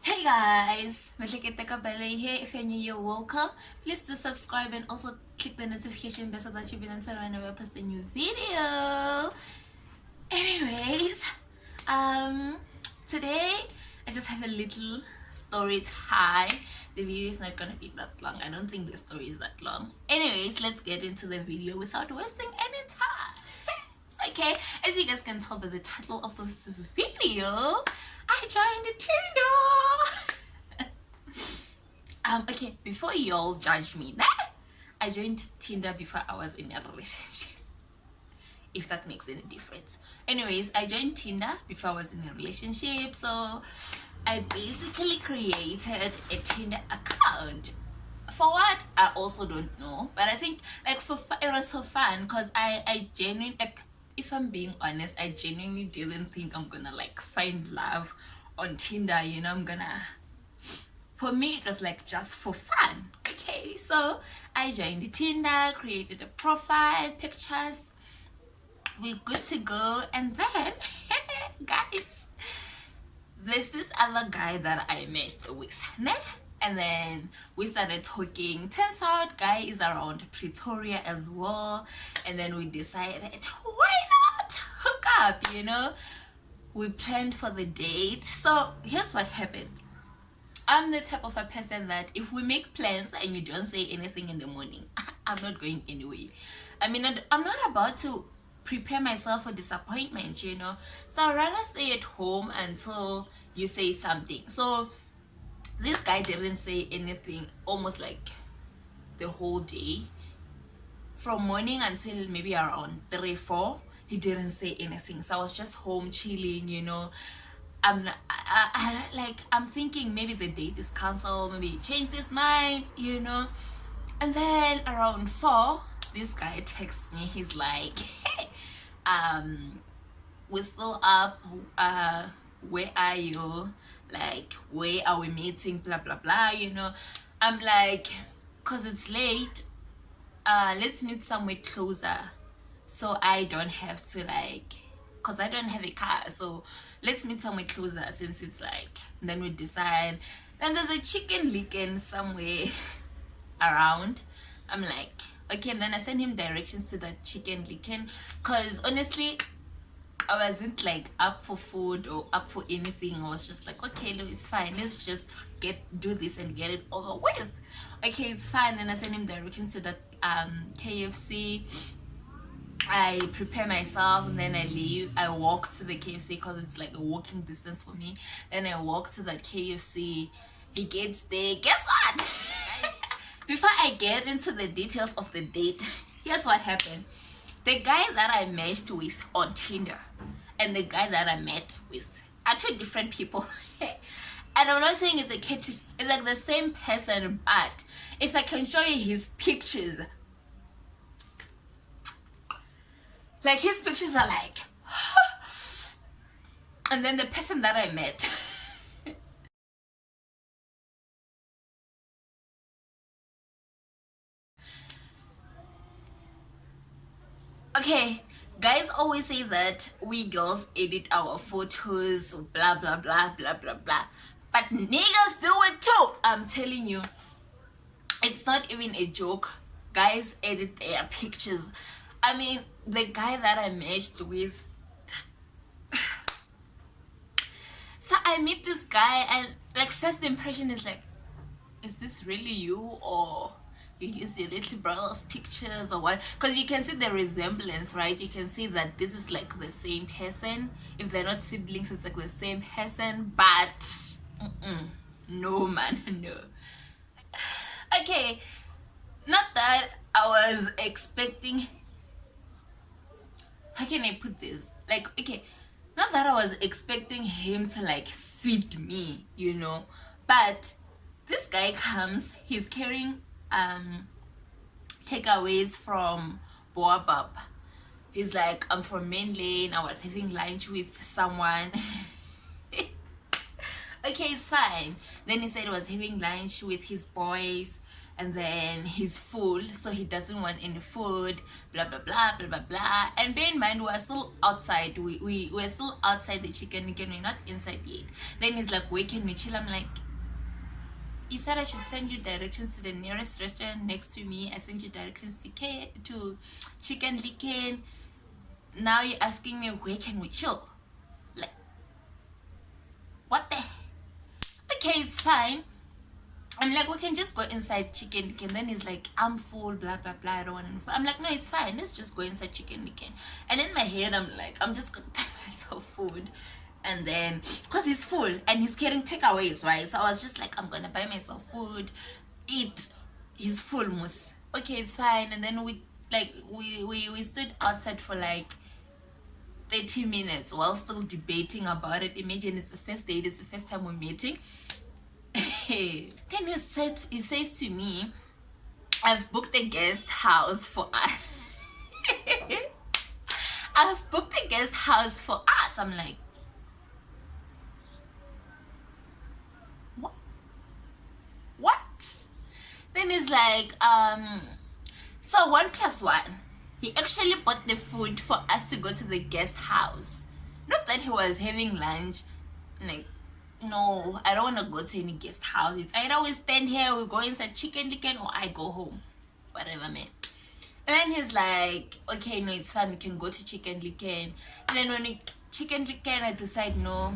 Hey guys, Mahleketeka Ballet here. If you're new, you're welcome. Please do subscribe and also click the notification bell so that you'll be notified whenever I post a new video. Anyways, today I just have a little story time. The video is not gonna be that long. I don't think the story is that long. Anyways, let's get into the video without wasting any time. Okay, as you guys can tell by the title of this video, I joined Tinder. Okay, before y'all judge me, I joined Tinder before I was in a relationship, if that makes any difference. Anyways, I joined Tinder before I was in a relationship, so I basically created a Tinder account. For what, I also don't know, but I think like it was so fun because I genuinely, like, if I'm being honest, I genuinely didn't think I'm gonna like find love on Tinder. For me it was like just for fun. Okay, so I joined the Tinder, created a profile, pictures, we're good to go. And then guys, there's this other guy that I matched with, ne? And then we started talking. Turns out guy is around Pretoria as well, and then we decided, why not hook up. We planned for the date. So here's what happened. I'm the type of a person that if we make plans and you don't say anything in the morning, I'm not going anyway. I mean, I'm not about to prepare myself for disappointment, so I'd rather stay at home until you say something. So this guy didn't say anything almost like the whole day, from morning until maybe around 3-4. He didn't say anything, so I was just home chilling. I'm thinking maybe the date is cancelled, maybe he changed his mind. And then around 4, this guy texts me. He's like, hey, we're still up, where are you, like, where are we meeting, blah blah blah. I'm like, cause it's late, let's meet somewhere closer, so I don't have to, like, cause I don't have a car, so let's meet somewhere closer since it's like. And then we decide. Then there's a chicken licken somewhere around. I'm like, okay. And then I send him directions to the chicken licken, cause honestly I wasn't like up for food or up for anything. I was just like, okay, look, it's fine, let's just do this and get it over with. Okay, it's fine. And I send him directions to the KFC. I prepare myself and then I leave. I walk to the KFC because it's like a walking distance for me. Then I walk to the KFC. He gets there. Guess what? Before I get into the details of the date, here's what happened. The guy that I matched with on Tinder and the guy that I met with are two different people. And I'm not saying it's a catfish, it's like the same person, but if I can show you his pictures, like his pictures are like and then the person that I met okay, guys always say that we girls edit our photos, blah blah blah blah blah blah, but niggas do it too. I'm telling you, it's not even a joke. Guys edit their pictures. I mean, the guy that I matched with, so I meet this guy and like first impression is like, is this really you, or you use your little brother's pictures or what? Because you can see the resemblance, right? You can see that this is like the same person. If they're not siblings, it's like the same person, but no man, no. Okay, not that I was expecting, how can I put this, like, okay, not that I was expecting him to like feed me, but this guy comes, he's carrying takeaways from Boabab. He's like, I'm from Main Lane, I was having lunch with someone. Okay, it's fine. Then he said he was having lunch with his boys, and then he's full, so he doesn't want any food, blah blah blah blah blah blah. And bear in mind, we're still outside, we're still outside the chicken again, we're not inside yet. Then he's like, where can we chill? I'm like, he said I should send you directions to the nearest restaurant next to me. I sent you directions to Chicken Licken. Now you're asking me where can we chill? Like, what the? Okay, it's fine. I'm like, we can just go inside Chicken Licken. Then he's like, I'm full, blah blah blah, I don't want any food. I'm like, no, it's fine, let's just go inside Chicken Licken. And in my head, I'm like, I'm just gonna buy myself food. And then, because he's full and he's carrying takeaways, right? So I was just like, I'm gonna buy myself food, eat. He's full, moose. Okay, it's fine. And then we stood outside for like 30 minutes while still debating about it. Imagine, it's the first date, it's the first time we're meeting. Then he says to me, I've booked a guest house for us. I've booked a guest house for us. I'm like, what? Then he's like, so 1 + 1. He actually bought the food for us to go to the guest house. Not that he was having lunch. Like, no, I don't want to go to any guest house. It's either we stand here, we go inside Chicken Licken, or I go home. Whatever, man. And then he's like, okay, no, it's fine, we can go to Chicken Licken. And then when we Chicken Licken, I decide, no,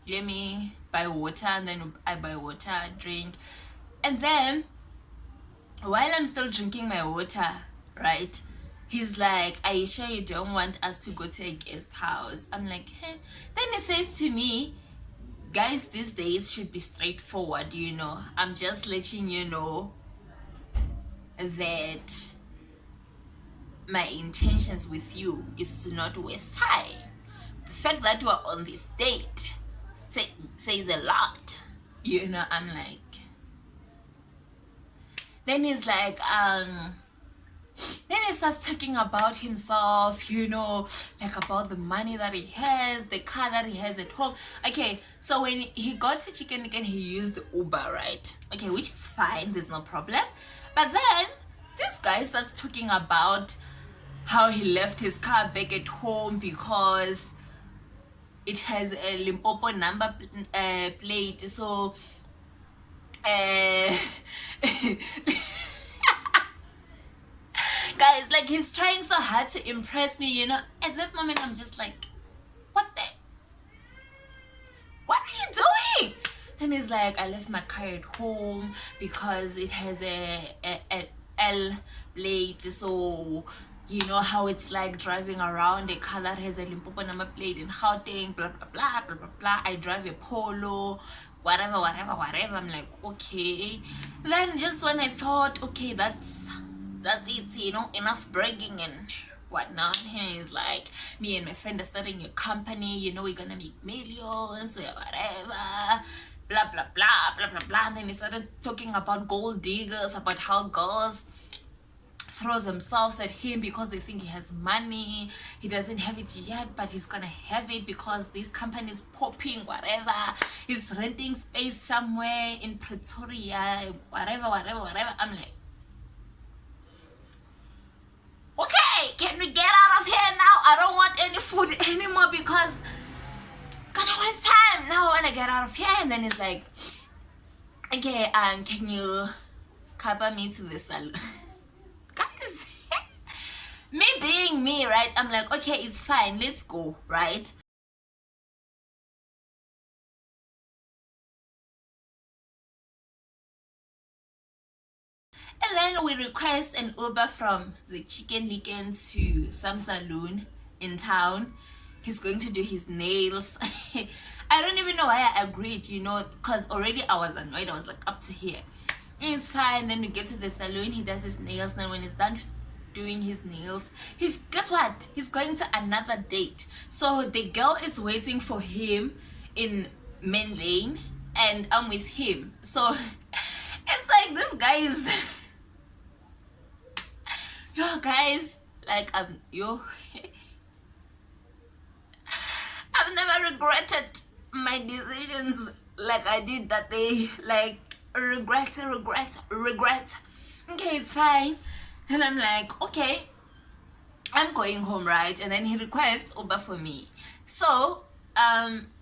let me buy water. And then I buy water, drink. And then while I'm still drinking my water, right, he's like, are you sure you don't want us to go to a guest house? I'm like, hey. Then he says to me, guys these days should be straightforward, you know. I'm just letting you know that my intentions with you is to not waste time. The fact that we're on this date says a lot, you know. I'm like, then he's like, then he starts talking about himself, you know, like about the money that he has, the car that he has at home. Okay, so when he got to Chicken Licken, he used Uber, right? Okay, which is fine, there's no problem. But then this guy starts talking about how he left his car back at home because it has a Limpopo number plate. So guys, like, he's trying so hard to impress me, you know. At that moment, I'm just like, what are you doing? And he's like, I left my car at home because it has a L plate. So you know how it's like driving around a car that has a Limpopo number plate in Gauteng, blah blah blah blah blah blah. I drive a Polo, whatever. I'm like, okay. Then just when I thought, okay, that's it, you know, enough bragging and whatnot, he's like, me and my friend are starting a company, you know, we're gonna make millions, whatever, blah blah blah blah blah blah. And then he started talking about gold diggers, about how girls throw themselves at him because they think he has money. He doesn't have it yet, but he's gonna have it because this company is popping, whatever. He's renting space somewhere in Pretoria, whatever. I'm like, okay, can we get out of here now? I don't want any food anymore because it's gonna waste time. Now I wanna get out of here. And then he's like, okay, can you cover me to the salon? Guys, me being me, right? I'm like, okay, it's fine, let's go, right? And then we request an Uber from the Chicken Licken to some saloon in town. He's going to do his nails. I don't even know why I agreed, you know, because already I was annoyed. I was like, up to here. It's fine. Then we get to the saloon. He does his nails. Then when he's done doing his nails, guess what? He's going to another date. So the girl is waiting for him in Main Lane, and I'm with him. So it's like, this guy is yo guys, like, I've never regretted my decisions like I did that day. Like, regret. okay, it's fine. And I'm like, okay, I'm going home, right? And then he requests Uber for me. So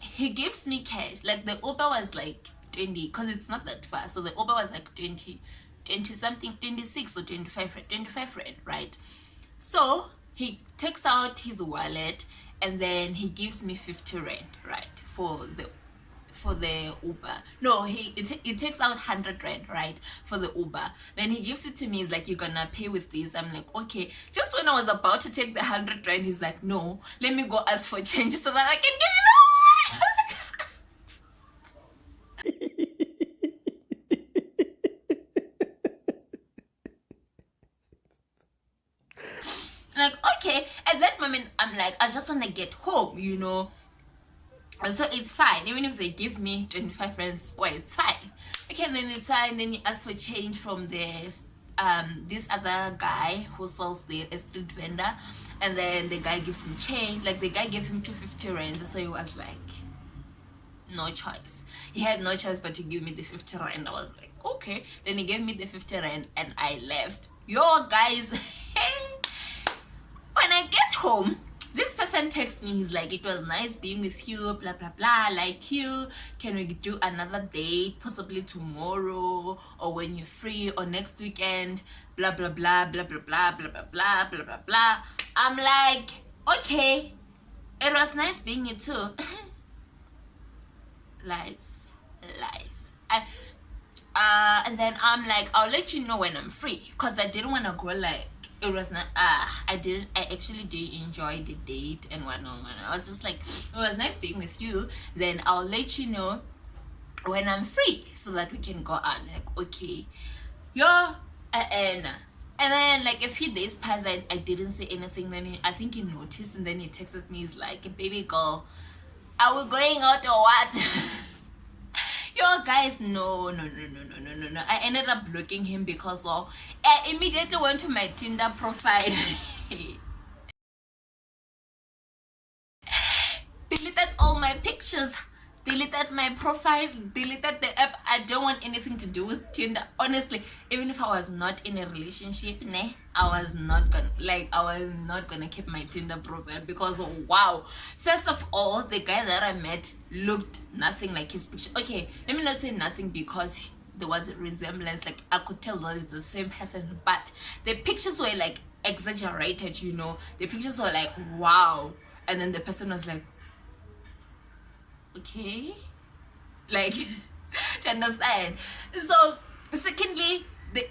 he gives me cash. Like the Uber was like 20, because it's not that far. So the Uber was like 20 something, 26 or 25 rand, right? So he takes out his wallet and then he gives me 50 rand, right, for the Uber. No, it takes out 100 rand, right, for the Uber. Then he gives it to me. He's like, you're gonna pay with this. I'm like, okay. Just when I was about to take the 100 rand, he's like, no, let me go ask for change so that I can give you the money. Like, okay. At that moment, I'm like, I just want to get home, you know. So it's fine. Even if they give me 25 rand square, it's fine. Okay, and then it's fine. Then you ask for change from this other guy who sells the a street vendor, and then the guy gives him change. Like the guy gave him 250 rand, so he was like, no choice. He had no choice but to give me the 50 rand. I was like, okay. Then he gave me the 50 rand and I left. Yo guys, when I get home, this person texts me. He's like, it was nice being with you, blah blah blah, like you, can we do another date, possibly tomorrow or when you're free or next weekend, blah blah blah blah blah blah blah blah blah blah blah blah. I'm like, okay, it was nice being you too. lies and then I'm like, I'll let you know when I'm free, because I didn't want to go. Like, it was not I actually did enjoy the date and whatnot. I was just like, it was nice being with you, then I'll let you know when I'm free so that we can go out. Like, okay. And then like a few days passed. I didn't say anything. Then I think he noticed, and then he texted me. He's like, baby girl, are we going out or what? Yo guys, no. I ended up blocking him because I immediately went to my Tinder profile. Deleted all my pictures, deleted my profile, deleted the app. I don't want anything to do with Tinder, honestly. Even if I was not in a relationship, I was not gonna keep my Tinder profile, because wow, first of all, the guy that I met looked nothing like his picture. Okay, let me not say nothing, because there was a resemblance. Like, I could tell that it's the same person, but the pictures were like exaggerated, you know. The pictures were like, wow. And then the person was like, okay, like, to understand. So secondly, the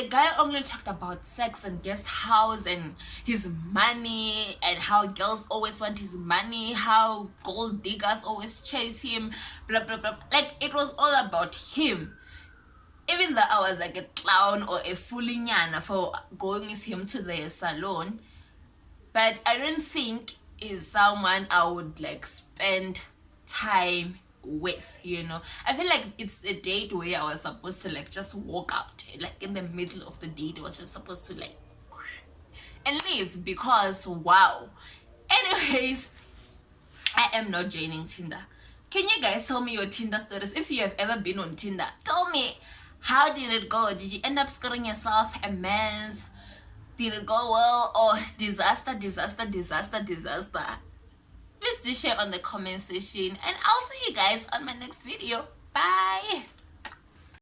guy only talked about sex and guest house and his money, and how girls always want his money, how gold diggers always chase him, blah blah blah. Like, it was all about him. Even though I was like a clown or a foolinyana for going with him to the salon, but I don't think is someone I would like spend time with, you know. I feel like it's a date where I was supposed to like just walk out, like in the middle of the date. I was just supposed to like and leave, because wow. Anyways, I am not joining Tinder. Can you guys tell me your Tinder stories? If you have ever been on Tinder, tell me, how did it go? Did you end up scoring yourself a man's? Did it go well, or disaster? Please do share on the comment section, and I'll see you guys on my next video. Bye.